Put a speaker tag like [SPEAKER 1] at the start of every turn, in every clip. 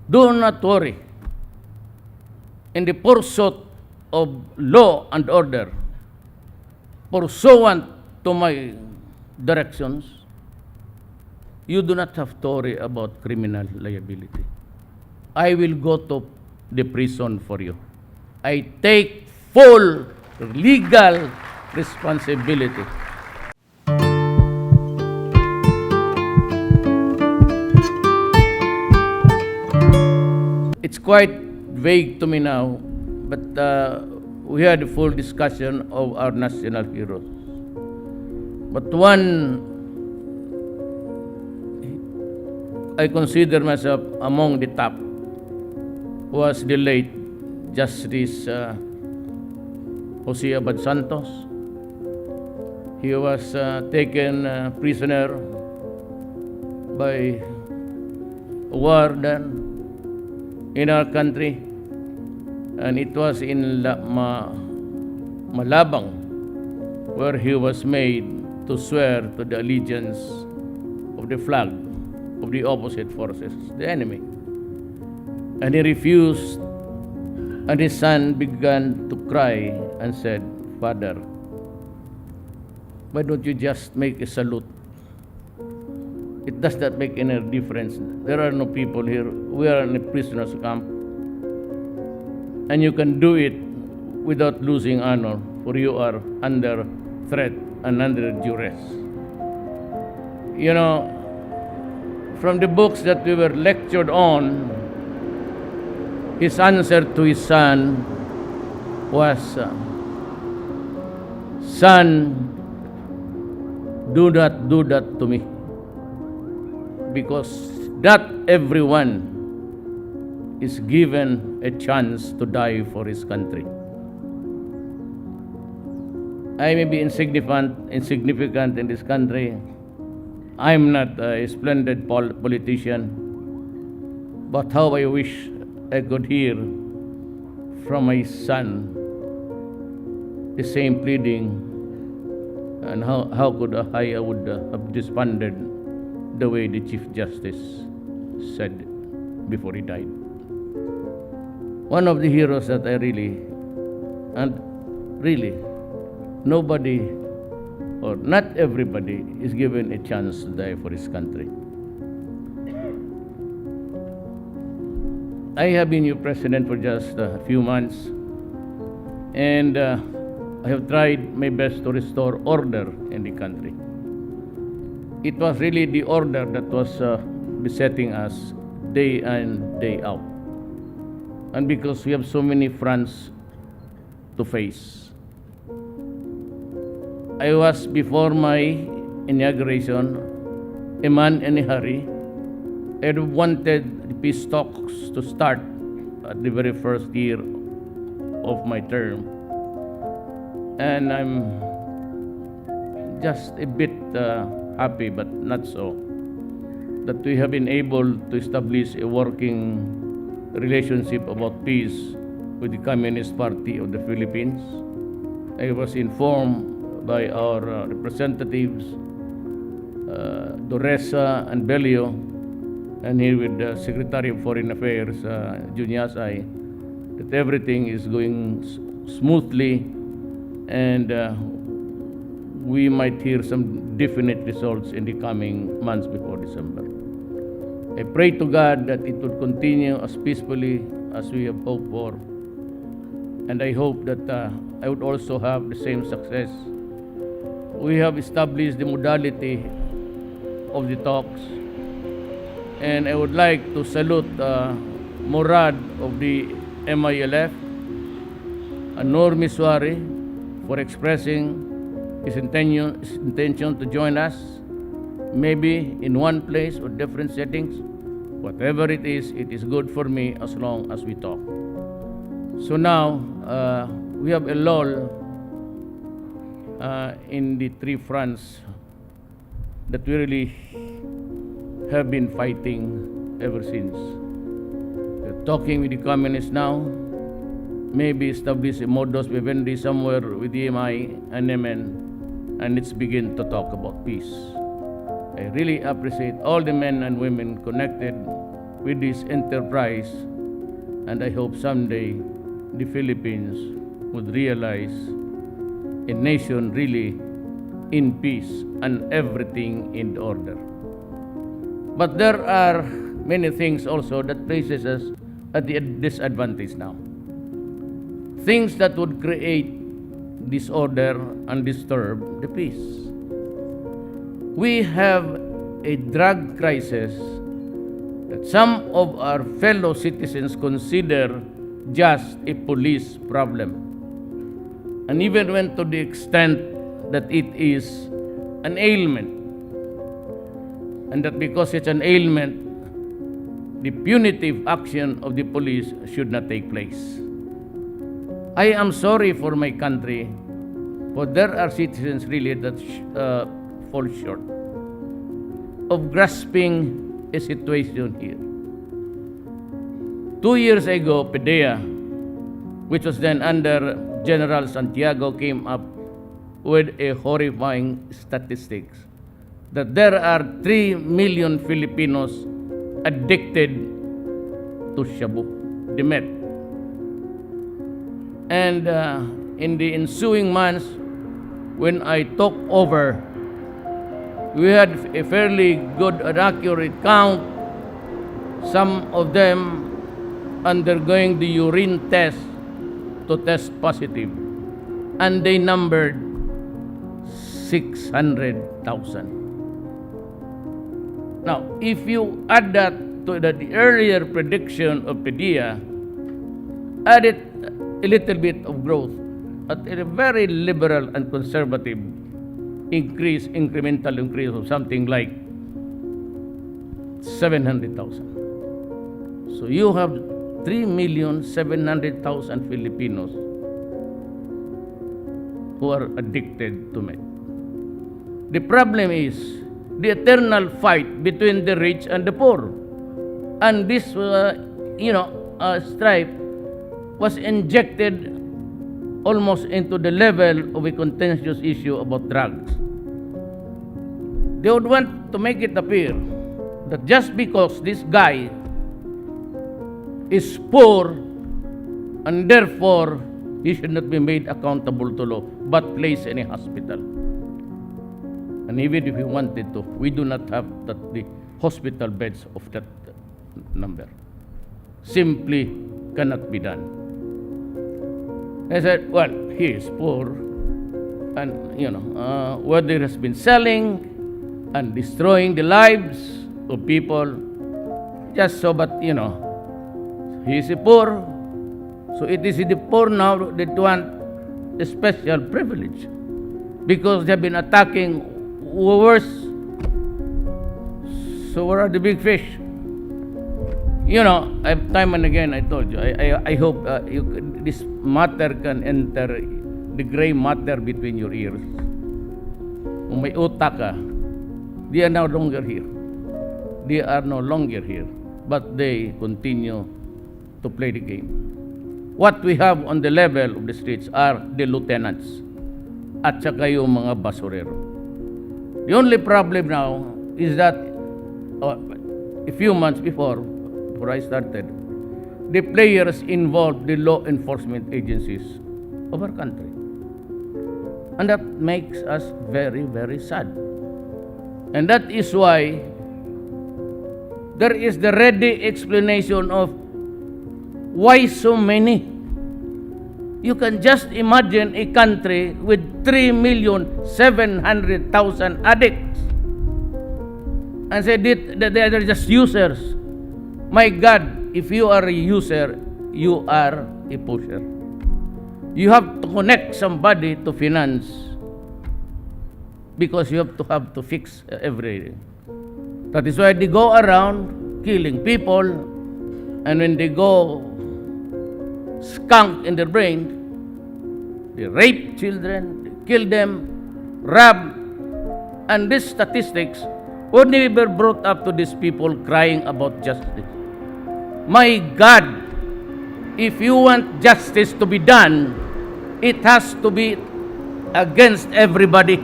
[SPEAKER 1] Do not worry. In the pursuit of law and order, pursuant to my directions, you do not have to worry about criminal liability. I will go to the prison for you. I take full legal responsibility. It's quite vague to me now, but we had a full discussion of our national heroes. But one, I consider myself among the top, was the late Justice Jose Abad Santos. He was taken prisoner by a war then in our country, and it was in Malabang where he was made to swear to the allegiance of the flag of the opposite forces, the enemy. And he refused, and his son began to cry and said, "Father, why don't you just make a salute? It does not make any difference. There are no people here. We are in a prisoner's camp. And you can do it without losing honor, for you are under threat and under duress." You know, from the books that we were lectured on, his answer to his son was, "Son, do not do that to me, because not everyone is given a chance to die for his country. I may be insignificant in this country. I'm not a splendid politician, but how I wish I could hear from my son the same pleading, and how could I would have responded the way the Chief Justice said before he died." One of the heroes that I really, nobody or not everybody is given a chance to die for his country. I have been your president for just a few months, and I have tried my best to restore order in the country. It was really the order that was besetting us day in, day out. And because we have so many fronts to face. I was, before my inauguration, a man in a hurry. I wanted the peace talks to start at the very first year of my term. And I'm just a bit happy, but not so, that we have been able to establish a working relationship about peace with the Communist Party of the Philippines. I was informed by our representatives, Doresa and Belio, and here with the Secretary of Foreign Affairs, Junyasay, that everything is going smoothly, and we might hear some definite results in the coming months before December. I pray to God that it will continue as peacefully as we have hoped for, and I hope that I would also have the same success. We have established the modality of the talks, and I would like to salute Murad of the MILF and Noor Miswari for expressing his intention to join us, maybe in one place or different settings. Whatever it is good for me as long as we talk. So now, we have a lull in the three fronts that we really have been fighting ever since. We're talking with the communists now, maybe establish a modus vivendi somewhere with the EMI and MN, and let's begin to talk about peace. I really appreciate all the men and women connected with this enterprise, and I hope someday the Philippines would realize a nation really in peace and everything in order. But there are many things also that places us at the disadvantage now. Things that would create disorder and disturb the peace. We have a drug crisis that some of our fellow citizens consider just a police problem, and even went to the extent that it is an ailment, and that because it's an ailment, the punitive action of the police should not take place. I am sorry for my country, but there are citizens really that fall short of grasping a situation here. 2 years ago, PDEA, which was then under General Santiago, came up with a horrifying statistics that there are 3 million Filipinos addicted to shabu, the meth. And in the ensuing months, when I took over, we had a fairly good and accurate count. Some of them undergoing the urine test to test positive, and they numbered 600,000. Now, if you add that to the earlier prediction of PDEA, add it a little bit of growth at a very liberal and conservative increase, incremental increase of something like 700,000. So you have 3,700,000 Filipinos who are addicted to meth. The problem is the eternal fight between the rich and the poor. And this, strife was injected almost into the level of a contentious issue about drugs. They would want to make it appear that just because this guy is poor and therefore he should not be made accountable to law but placed in a hospital. And even if we wanted to, we do not have the hospital beds of that number. Simply cannot be done. I said, well, he is poor, and whether he has been selling and destroying the lives of people just so, but he is a poor, so it is the poor now that want a special privilege because they have been attacking worse. So where are the big fish? Time and again I told you, I hope this matter can enter the gray matter between your ears. Kung may utak ka, they are no longer here. They are no longer here, but they continue to play the game. What we have on the level of the streets are the lieutenants at saka yung mga basurero. The only problem now is that a few months before I started, the players involved the law enforcement agencies of our country. And that makes us very, very sad. And that is why there is the ready explanation of why so many. You can just imagine a country with 3,700,000 addicts and say that they are just users. My God, if you are a user, you are a pusher. You have to connect somebody to finance because you have to fix everything. That is why they go around killing people, and when they go skunk in their brain, they rape children, they kill them, rob, and these statistics were never brought up to these people crying about justice. My God, if you want justice to be done, it has to be against everybody.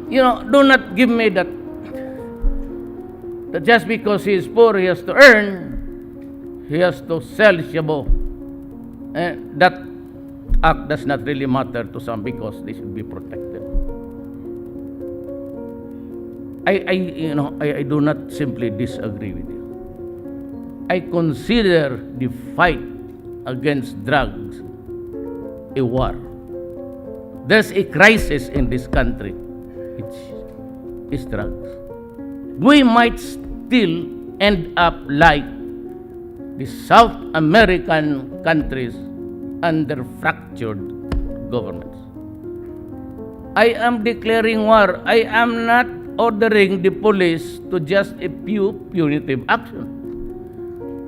[SPEAKER 1] Do not give me that. that just because he is poor, he has to earn, he has to sell shabu. And that act does not really matter to some because they should be protected. I do not simply disagree with you. I consider the fight against drugs a war. There's a crisis in this country. It's drugs. We might still end up like the South American countries under fractured governments. I am declaring war. I am not ordering the police to just a few punitive action.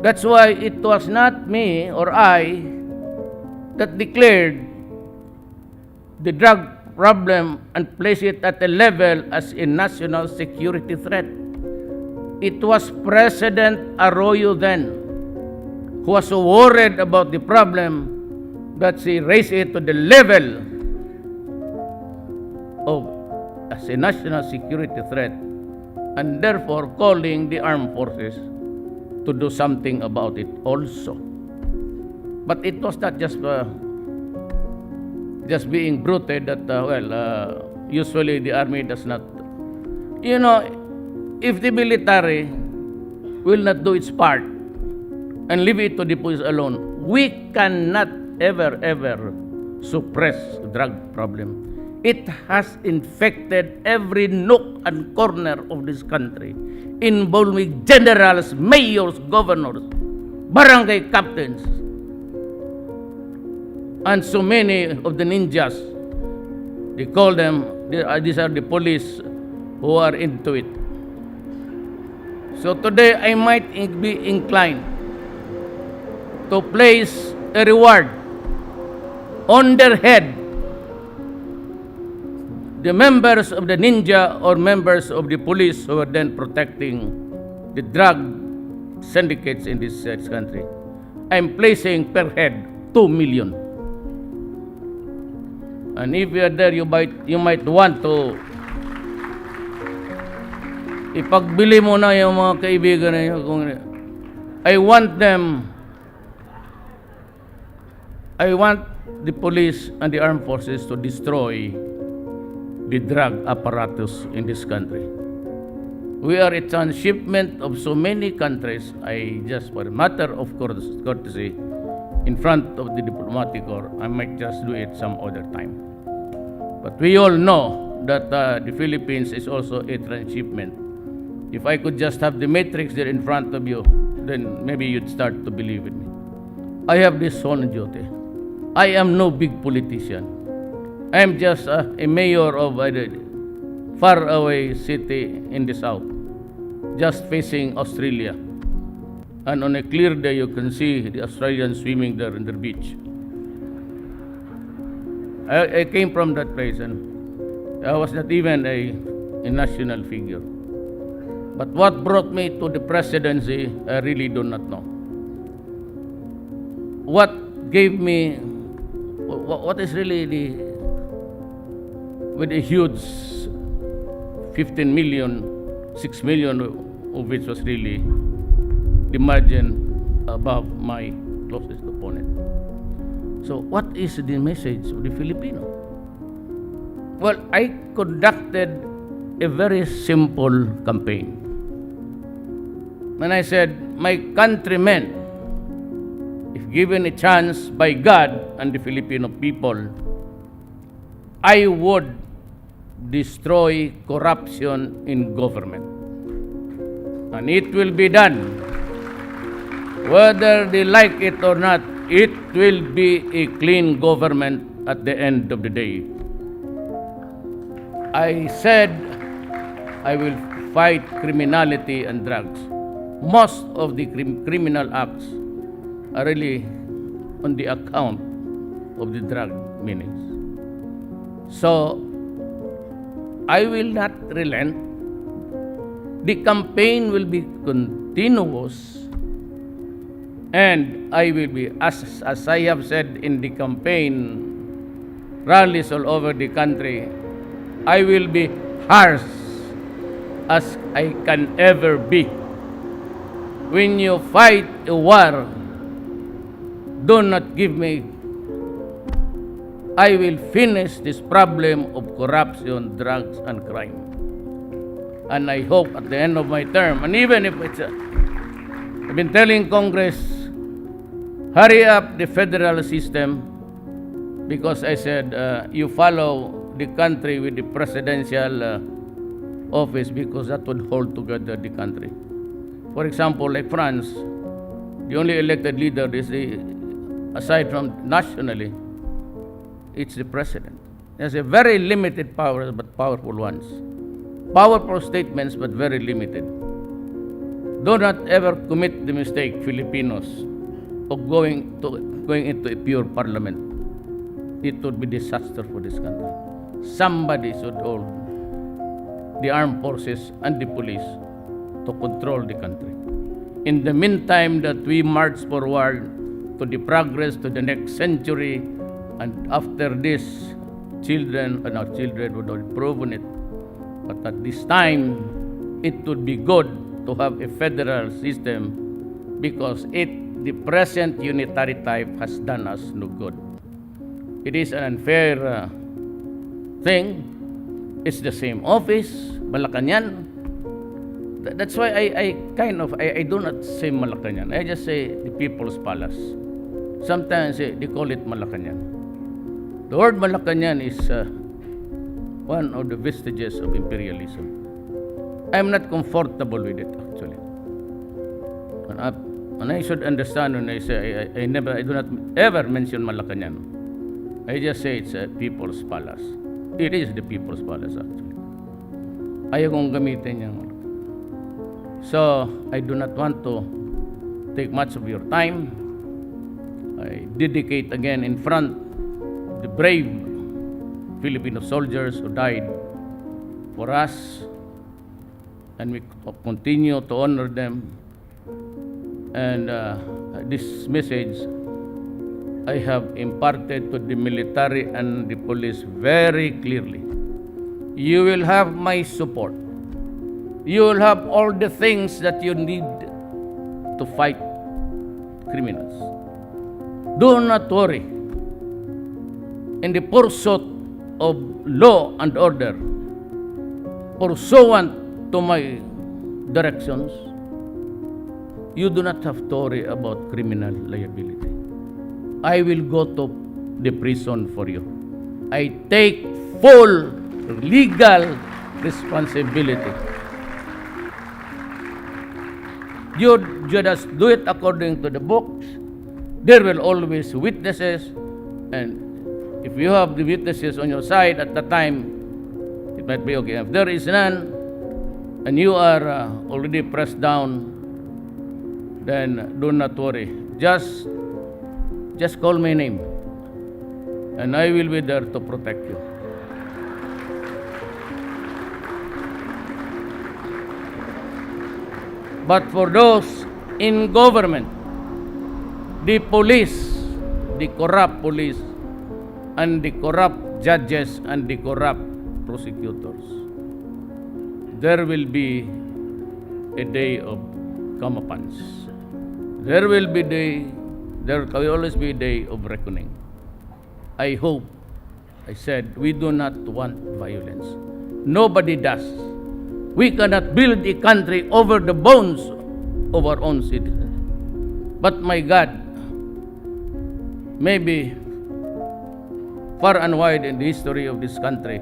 [SPEAKER 1] That's why it was not me or I that declared the drug problem and placed it at a level as a national security threat. It was President Arroyo then who was so worried about the problem that she raised it to the level of as a national security threat, and therefore calling the armed forces to do something about it also. But it was not just being brutal that, usually the army does not. If the military will not do its part and leave it to the police alone, we cannot ever suppress the drug problem. It has infected every nook and corner of this country, involving generals, mayors, governors, barangay captains, and so many of the ninjas. They call them, these are the police who are into it. So today I might be inclined to place a reward on their head, the members of the ninja or members of the police who are then protecting the drug syndicates in this country. I'm placing per head 2 million. And if you are there, you might want to ipagbili mo na yung mga kaibigan ninyo. I want the police and the armed forces to destroy the drug apparatus in this country. We are a transshipment of so many countries. I just, for a matter of courtesy, in front of the diplomatic corps, I might just do it some other time. But we all know that the Philippines is also a transshipment. If I could just have the matrix there in front of you, then maybe you'd start to believe in me. I have this sole duty. I am no big politician. I am just a mayor of a faraway city in the south, just facing Australia. And on a clear day, you can see the Australians swimming there in the beach. I came from that place, and I was not even a national figure. But what brought me to the presidency, I really do not know. What gave me, what is really with a huge 15 million, 6 million of which was really the margin above my closest opponent. So what is the message of the Filipino? Well, I conducted a very simple campaign. And I said, my countrymen, if given a chance by God and the Filipino people, I would destroy corruption in government. And it will be done. Whether they like it or not, it will be a clean government at the end of the day. I said I will fight criminality and drugs. Most of the criminal acts are really on the account of the drug meanings. So, I will not relent. The campaign will be continuous, and I will be, as I have said in the campaign rallies all over the country, I will be harsh as I can ever be. When you fight a war, do not give me. I will finish this problem of corruption, drugs, and crime. And I hope at the end of my term, and even if it's I've been telling Congress, hurry up the federal system, because I said, you follow the country with the presidential office, because that would hold together the country. For example, like France, the only elected leader is aside from nationally, it's the president. He has a very limited powers, but powerful ones. Powerful statements, but very limited. Do not ever commit the mistake, Filipinos, of going into a pure parliament. It would be disaster for this country. Somebody should hold the armed forces and the police to control the country. In the meantime that we march forward to the progress to the next century, and after this, children and our children would have proven it. But at this time, it would be good to have a federal system, because the present unitary type has done us no good. It is an unfair thing. It's the same office, Malacanang. That's why I do not say Malacanang. I just say the People's Palace. Sometimes they call it Malacanang. The word Malacanang is one of the vestiges of imperialism. I'm not comfortable with it, actually. And I should understand when I say I do not ever mention Malacanang. I just say it's a People's Palace. It is the People's Palace, actually. Ayaw kong gamitin yung. So, I do not want to take much of your time. I dedicate again in front the brave Filipino soldiers who died for us, and we continue to honor them. And this message I have imparted to the military and the police very clearly. You will have my support. You will have all the things that you need to fight criminals. Do not worry. In the pursuit of law and order, pursuant to my directions, you do not have to worry about criminal liability. I will go to the prison for you. I take full legal responsibility. You just do it according to the books. There will always witnesses, and if you have the witnesses on your side at the time, it might be okay. If there is none, and you are already pressed down, then do not worry. Just call my name, and I will be there to protect you. But for those in government, the police, the corrupt police, and the corrupt judges and the corrupt prosecutors, there will be a day of comeuppance. There will always be a day of reckoning. I hope, I said, we do not want violence. Nobody does. We cannot build a country over the bones of our own citizens. But my God, maybe far and wide in the history of this country,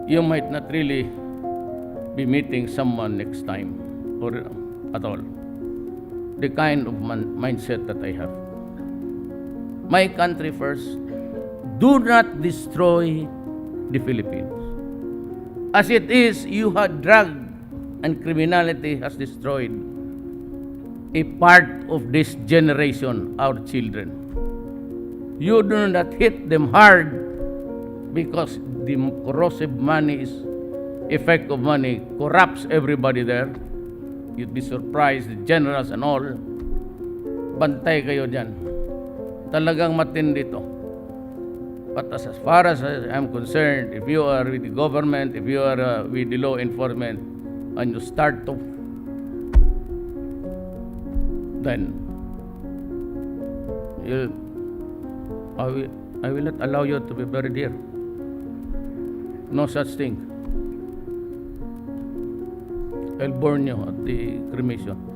[SPEAKER 1] you might not really be meeting someone next time or at all. The kind of mindset that I have. My country first. Do not destroy the Philippines. As it is, you had drug and criminality has destroyed a part of this generation, our children. You do not hit them hard because the corrosive money effect of money corrupts everybody there. You'd be surprised, the generals and all. Bantay kayo dyan. Talagang matindi to. But as far as I'm concerned, if you are with the government, if you are with the law enforcement, and you start to, then you, I will not allow you to be buried here. No such thing. I'll burn you at the cremation.